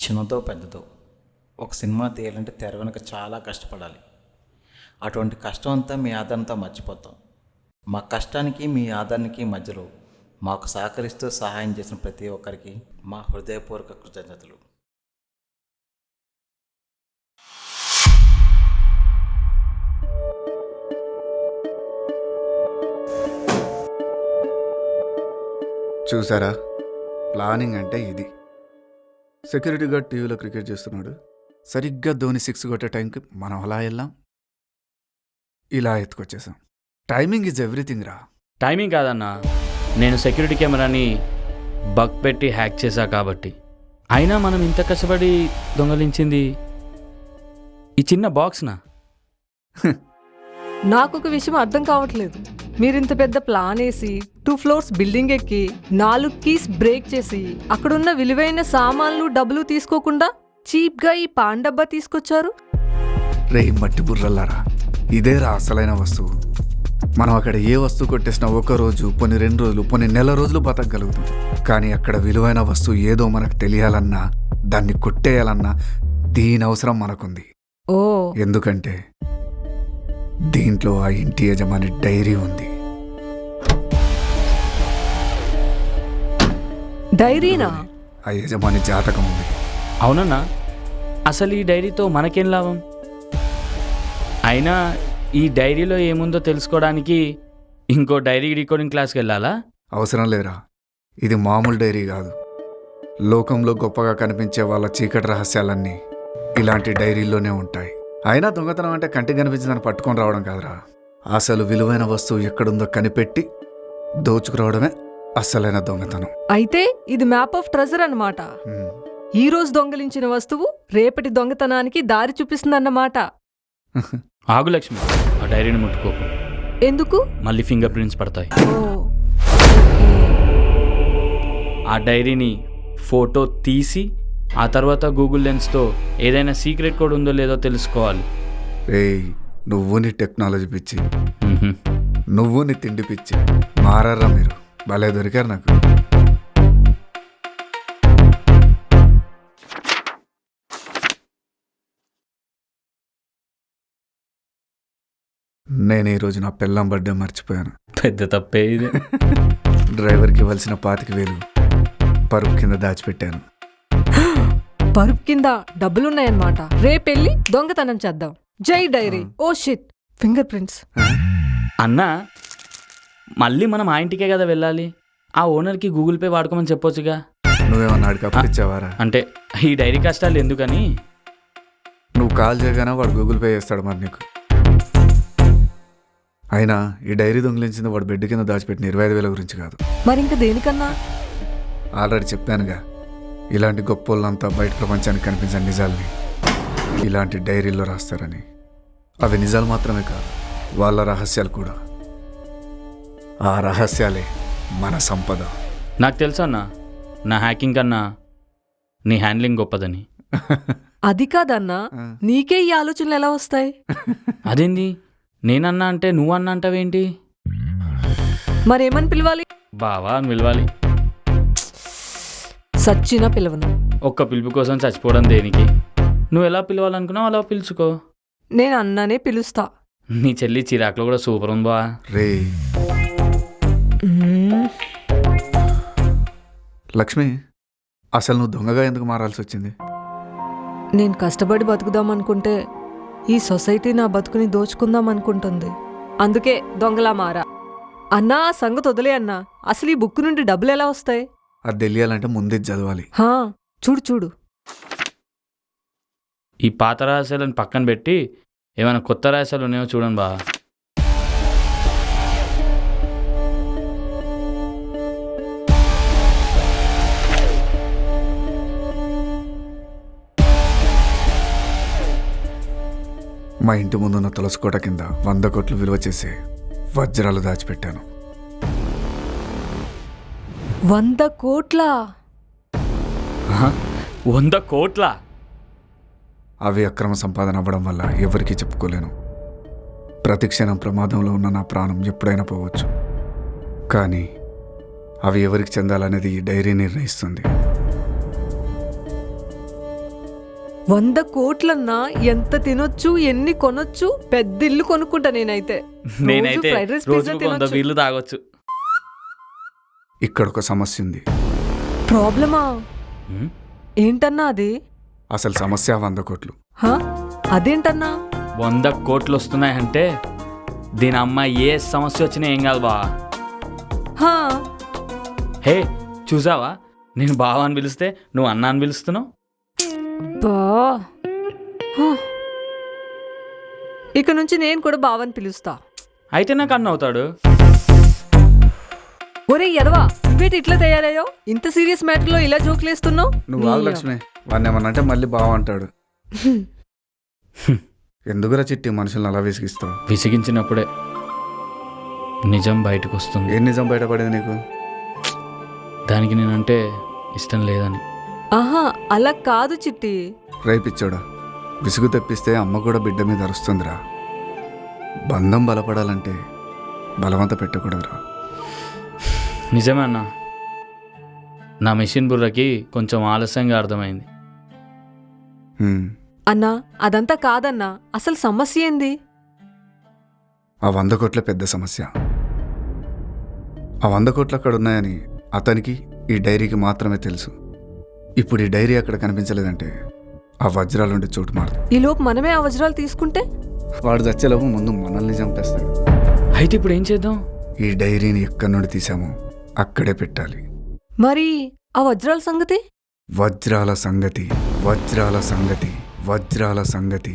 చిన్నదో పెద్దదో ఒక సినిమా తీయాలంటే తెర వెనుక చాలా కష్టపడాలి. అటువంటి కష్టం అంతా మీ ఆదరణతో మర్చిపోతాం. మా కష్టానికి మీ ఆదరణకి మధ్యలో మాకు సహకరిస్తూ సహాయం చేసిన ప్రతి ఒక్కరికి మా హృదయపూర్వక కృతజ్ఞతలు. చూసారా, ప్లానింగ్ అంటే ఇది. సెక్యూరిటీ గార్డ్ టీవీలో క్రికెట్ చేస్తున్నాడు. సరిగ్గా ధోని 6 కొట్టే టైంకి మనం అలా వెళ్ళాం, ఇలా ఎత్తుకొచ్చేసాం. టైమింగ్ ఈజ్ ఎవ్రీథింగ్ రా. టైమింగ్ కాదన్నా, నేను సెక్యూరిటీ కెమెరాని బగ్ పెట్టి హ్యాక్ చేశా కాబట్టి. అయినా మనం ఇంత కష్టపడి దొంగలించింది ఈ చిన్న బాక్స్నా? నాకొక విషయం అర్థం కావట్లేదు. మీరింత పెద్ద ప్లాన్ వేసి 2 floors బిల్డింగ్ ఎక్కి 4 కీస్ బ్రేక్ చేసి అక్కడున్న విలువైన సామాన్లు డబ్బులు తీసుకోకుండా చీప్గా ఈ పాన్ డబ్బా తీసుకొచ్చారు. రే మట్టి బుర్రల్లారా, ఇదేరా అసలైన వస్తువు. మనం అక్కడ ఏ వస్తువు కొట్టేసినా 1 రోజు, కొన్ని 2 రోజులు, కొన్ని నెల రోజులు బతకగలుగుతాం. కానీ అక్కడ విలువైన వస్తువు ఏదో మనకు తెలియాలన్నా, దాన్ని కొట్టేయాలన్నా దీని అవసరం మనకుంది. ఓ, ఎందుకంటే దీంట్లో ఆ ఇంటి యజమాని డైరీ ఉంది. డైరీనా? ఆ యజమాని జాతకం ఉంది. అవునన్నా, అసలు ఈ డైరీతో మనకేం లాభం? అయినా ఈ డైరీలో ఏముందో తెలుసుకోవడానికి ఇంకో డైరీ డీకోడింగ్ క్లాస్కి వెళ్ళాలా? అవసరం లేరా, ఇది మామూలు డైరీ కాదు. లోకంలో గొప్పగా కనిపించే వాళ్ళ చీకటి రహస్యాలన్నీ ఇలాంటి డైరీల్లోనే ఉంటాయి. అయినా దొంగతనం అంటే కంటికి కనిపించిందని పట్టుకొని రావడం కాదురా. అసలు విలువైన వస్తువు ఎక్కడుందో కనిపెట్టి దోచుకురావడమే అసలైన దొంగతనం. అయితే ఇది మ్యాప్ ఆఫ్ ట్రెజర్ అన్నమాట. హ్మ్. ఈ రోజు దొంగలించిన వస్తువు రేపటి దొంగతనానికి దారి చూపిస్తుందన్నమాట. ఆగు లక్ష్మి, ఆ డైరీని ముట్టుకోకు, ఎందుకు? మళ్ళీ ఫింగర్ ప్రింట్స్ పడతాయి. ఓ, ఆ డైరీని ఫోటో తీసి ఆ తర్వాత గూగుల్ లెన్స్తో ఏదైనా సీక్రెట్ కోడ్ ఉందో లేదో తెలుసుకోవాలి. రేయ్, నువ్వు నీ టెక్నాలజీ పిచ్చి, మ్హూ. నువ్వు నీ తిండి పిచ్చి, మారర్రా మీరు. భలే దొరికారు నాకు. నేను ఈరోజు నా పెళ్ళాం బర్త్డే మర్చిపోయాను. పెద్ద తప్పే ఇది. డ్రైవర్కి ఇవ్వాల్సిన 25,000 పరుపు కింద దాచిపెట్టాను. పరుపు కింద డబ్బులున్నాయన్నమాట. రేపెళ్ళి దొంగతనం చేద్దాం. జై diary. Oh shit, fingerprints. అన్నా, మళ్ళీ మనం ఆ ఇంటికే కదా వెళ్ళాలి. ఆ ఓనర్కి గూగుల్ పే వాడుకోమని చెప్పొచ్చుగా. నువ్వేమన్నా ఆడికి అప్పిచ్చావారా? అంటే ఈ డైరీ కష్టాలు ఎందుకని. నువ్వు కాల్ చేయగానే వాడు గూగుల్ పే చేస్తాడు మరి నీకు. అయినా ఈ డైరీ దొంగిలించింది వాడు బెడ్ కింద దాచిపెట్టిన 25,000 గురించి కాదు. మరింక దేనికన్నా? ఆల్రెడీ చెప్పానుగా, ఇలాంటి గొప్పోళ్ళంతా బయట ప్రపంచానికి కనిపించని నిజాల్ని ఇలాంటి డైరీల్లో రాస్తారని. అవి నిజాలు మాత్రమే కాదు, వాళ్ళ రహస్యాలు కూడా. ఆ రహస్యాలే మన సంపద. నాకు తెలుసు అన్నా, నా హ్యాకింగ్ కన్నా నీ హ్యాండ్లింగ్ గొప్పదని. అది కాదన్నా, నీకే ఈ ఆలోచనలు ఎలా వస్తాయి? అదేంది, నేనన్నా అంటే నువ్వు అన్నా అంటావేంటి? మరేమని పిలవాలి? బావా అని పిలవాలి. సచ్చినా పిలవను. ఒక్క పిలుపు కోసం చచ్చిపోవడం దేనికి? నువ్వు ఎలా పిలవాలనుకున్నావు అలా పిలుచుకో. నేను అన్నానే పిలుస్తా. నీ చెల్లి చిరాకులో కూడా సూపర్ ఉంది బా. రే లక్ష్మి, అసలు నువ్వు దొంగగా ఎందుకు మారాల్సి వచ్చింది? నేను కష్టపడి బతుకుదాం అనుకుంటే ఈ సొసైటీ నా బతుకుని దోచుకుందాం అనుకుంటుంది. అందుకే దొంగలా మారా. అన్నా, ఆ సంగతి వదిలే అన్నా. అసలు ఈ బుక్ నుండి డబ్బులు ఎలా వస్తాయి? అది తెలియాలంటే ముందే చదవాలి. హా, చూడు చూడు. ఈ పాత రహస్యాలను పక్కన పెట్టి ఏమైనా కొత్త రహస్యాలు ఉన్నాయో చూడండి బా. మా ఇంటి ముందున్న తులసి కోట కింద 100 కోట్లు విలువ చేసే వజ్రాలు దాచిపెట్టాను. 100 కోట్లా? 100 కోట్ల? అవి అక్రమ సంపాదన అవ్వడం వల్ల ఎవరికీ చెప్పుకోలేను. ప్రతి క్షణం ప్రమాదంలో ఉన్న నా ప్రాణం ఎప్పుడైనా పోవచ్చు. కానీ అవి ఎవరికి చెందాలనేది ఈ డైరీ నిర్ణయిస్తుంది. 100 కోట్లన్నా ఎంత తినొచ్చు, ఎన్ని కొనొచ్చు? పెద్ద ఇల్లు కొనుక్కుంటా నేనైతే. నేనైతే ఫ్రైడ్ రైస్, పిజ్జా రోజుకు 100 తినొచ్చు. బీర్లు తాగొచ్చు. ఇక్కడ ఒక సమస్య ఉంది. ప్రాబ్లమా? హ్మ్? ఏంటన్నా అది? అసలు సమస్య 100 కోట్లు. హా? అదేంటన్నా? 100 కోట్లు వస్తున్నాయంటే దీని అమ్మ ఏ సమస్య వచ్చినా ఏం కాదు బా. హా? హే చూసావా, నేను బావ అని పిలిస్తే నువ్వు అన్న అని పిలుస్తున్నావు. బా హా. ఇక నుంచి నేను కూడా బావని పిలుస్తా. అయితే నాకు అన్న అవుతాడు. ఒరే ఎదవా, నువ్వేటి ఇట్లా తయారయ్యో? ఇంత సీరియస్ మ్యాటర్లో ఇలా జోకులేస్తున్నావు? నువ్వు ఆగు లక్ష్మి, వాడిని ఏమన్నంటే మళ్ళీ బాగుంటాడు. ఎందుకురా చిట్టి మనుషులను అలా విసిగిస్తావు? విసిగించినప్పుడే నిజం బయటకు వస్తుంది. ఏం నిజం బయటపడేది నీకు? దానికి నేనంటే ఇష్టం లేదని. ఆహా, అలా కాదు చిట్టి. రేపిచ్చాడా, విసుగు తెప్పిస్తే అమ్మ కూడా బిడ్డ మీద అరుస్తుందిరా. బంధం బలపడాలంటే బలవంత పెట్టకూడదురా. నిజమే అన్న, నా మెషిన్ బుర్రకి కొంచెం ఆలస్యంగా అర్థమైంది. హ్మ్. అన్నా, అదంతా కాదన్నా. అసలు సమస్య ఏంది? ఆ 100 కోట్ల పెద్ద సమస్య. ఆ 100 కోట్లు అక్కడ ఉన్నాయని అతనికి, ఈ డైరీకి మాత్రమే తెలుసు. ఇప్పుడు ఈ డైరీ అక్కడ కనిపించలేదంటే ఆ వజ్రాలుండే చోటు మారుతుంది. ఈ లోపు మనమే ఆ వజ్రాలు తీసుకుంటే? వాడు చచ్చేలోపు ముందు మనల్ని చంపేస్తాడు. అయితే ఇప్పుడు ఏం చేద్దాం? ఈ డైరీని ఎక్కడి నుండి తీసామో అక్కడే పెట్టాలి. మరి ఆ వజ్రాల సంగతి? వజ్రాల సంగతి, వజ్రాల సంగతి, వజ్రాల సంగతి.